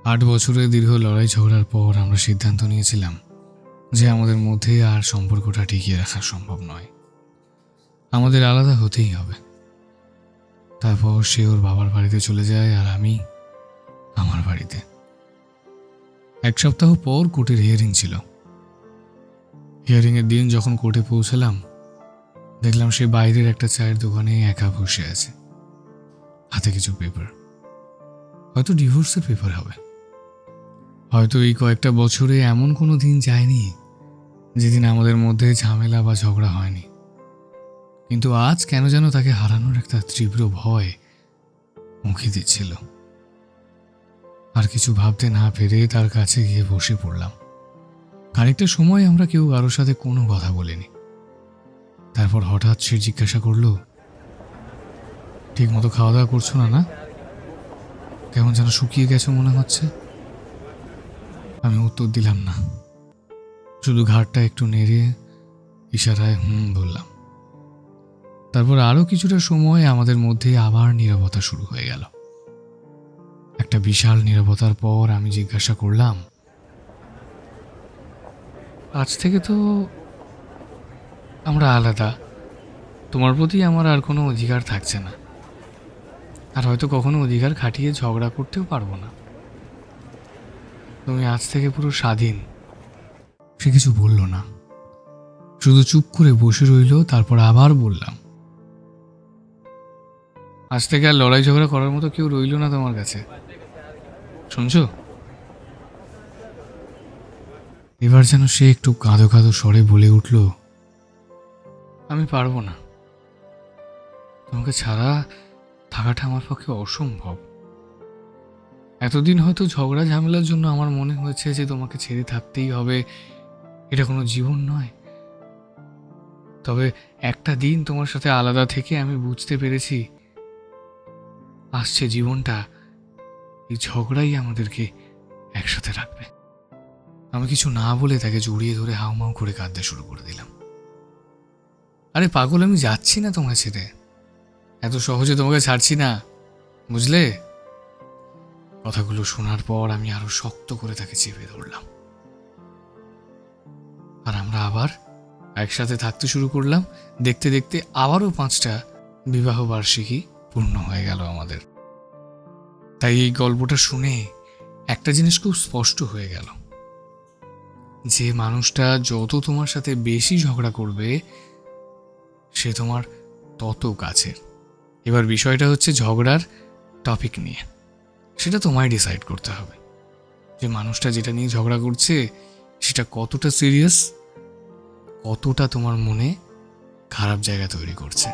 8 বছরের দীর্ঘ লড়াই ঝগড়ার পর আমরা সিদ্ধান্ত নিয়েছিলাম যে আমাদের মধ্যে আর সম্পর্কটা টিকিয়ে রাখা সম্ভব নয়, আমাদের আলাদা হতেই হবে। তারপর সে ওর বাবার বাড়িতে চলে যায় আর আমি আমার বাড়িতে। 1 সপ্তাহ পর কোর্টের হিয়ারিং ছিল। হিয়ারিংয়ের দিন যখন কোর্টে পৌঁছালাম, দেখলাম সে বাইরের একটা চায়ের দোকানে একা বসে আছে, হাতে কিছু পেপার। হয়তো ডিভোর্সের পেপার হবে। হয়তো এই কয়েকটা বছরে এমন কোনো দিন যায়নি যেদিন আমাদের মধ্যে ঝামেলা বা ঝগড়া হয়নি। কিন্তু আজ কেন যেন তাকে হারানোর একটা তীব্র ভয় মুখে দিচ্ছিল। আর কিছু ভাবতে না পেরে তার কাছে গিয়ে বসে পড়লাম। খানিকটা সময় আমরা কেউ কারোর সাথে কোনো কথা বলিনি। তারপর হঠাৎ সে জিজ্ঞাসা করলো, ঠিক মতো খাওয়া দাওয়া করছো না? না, কেমন যেন শুকিয়ে গেছো মনে হচ্ছে। আমি উত্তর দিলাম না, শুধু ঘাড়টা একটু নেড়ে ইশারায় বললাম। তারপর আরো কিছুটা সময় আমাদের মধ্যে আবার নীরবতা শুরু হয়ে গেল। একটা বিশাল নীরবতার পর আমি জিজ্ঞাসা করলাম, আজ থেকে তো আমরা আলাদা, তোমার প্রতি আমার আর কোনো অধিকার থাকছে না, আর হয়তো কখনো অধিকার খাটিয়ে ঝগড়া করতেও পারবো না। তুমি আজ থেকে পুরো স্বাধীন। সে কিছু বলল না, শুধু চুপ করে বসে রইল। তারপর আবার বললাম, আজ থেকে আর লড়াই ঝগড়া করার মতো কেউ রইল না তোমার কাছে, শুনছো? এবার যেন সে একটু কাঁদো কাঁদো স্বরে বলে উঠল, আমি পারবো না, তোমাকে ছাড়া থাকাটা আমার পক্ষে অসম্ভব। এতদিন হয়তো ঝগড়া ঝামেলার জন্য আমার মনে হয়েছে যে তোমাকে ছেড়ে থাকতেই হবে, এটা কোনো জীবন নয়। তবে একটা দিন তোমার সাথে আলাদা থেকে আমি বুঝতে পেরেছি আসছে জীবনটা এই ঝগড়াই আমাদেরকে একসাথে রাখবে। আমি কিছু না বলে তাকে জড়িয়ে ধরে হাউমাউ করে কাঁদতে শুরু করে দিলাম। আরে পাগল, আমি যাচ্ছি না তোমাকে ছেড়ে, এত সহজে তোমাকে ছাড়ছি না, বুঝলে? কথাগুলো শোনার পর আমি আরো শক্ত করে তাকে চেপে ধরলাম, আর আমরা আবার একসাথে থাকতে শুরু করলাম। দেখতে দেখতে আবারও 5টা বিবাহ বার্ষিকী পূর্ণ হয়ে গেল আমাদের। তাই এই গল্পটা শুনে একটা জিনিস খুব স্পষ্ট হয়ে গেল, যে মানুষটা যত তোমার সাথে বেশি ঝগড়া করবে সে তোমার তত কাছের। এবার বিষয়টা হচ্ছে ঝগড়ার টপিক নিয়ে, সেটা তোমায় ডিসাইড করতে হবে যে মানুষটা যেটা নিয়ে ঝগড়া করছে সেটা কতটা সিরিয়াস, কতটা তোমার মনে খারাপ জায়গা তৈরি করছে।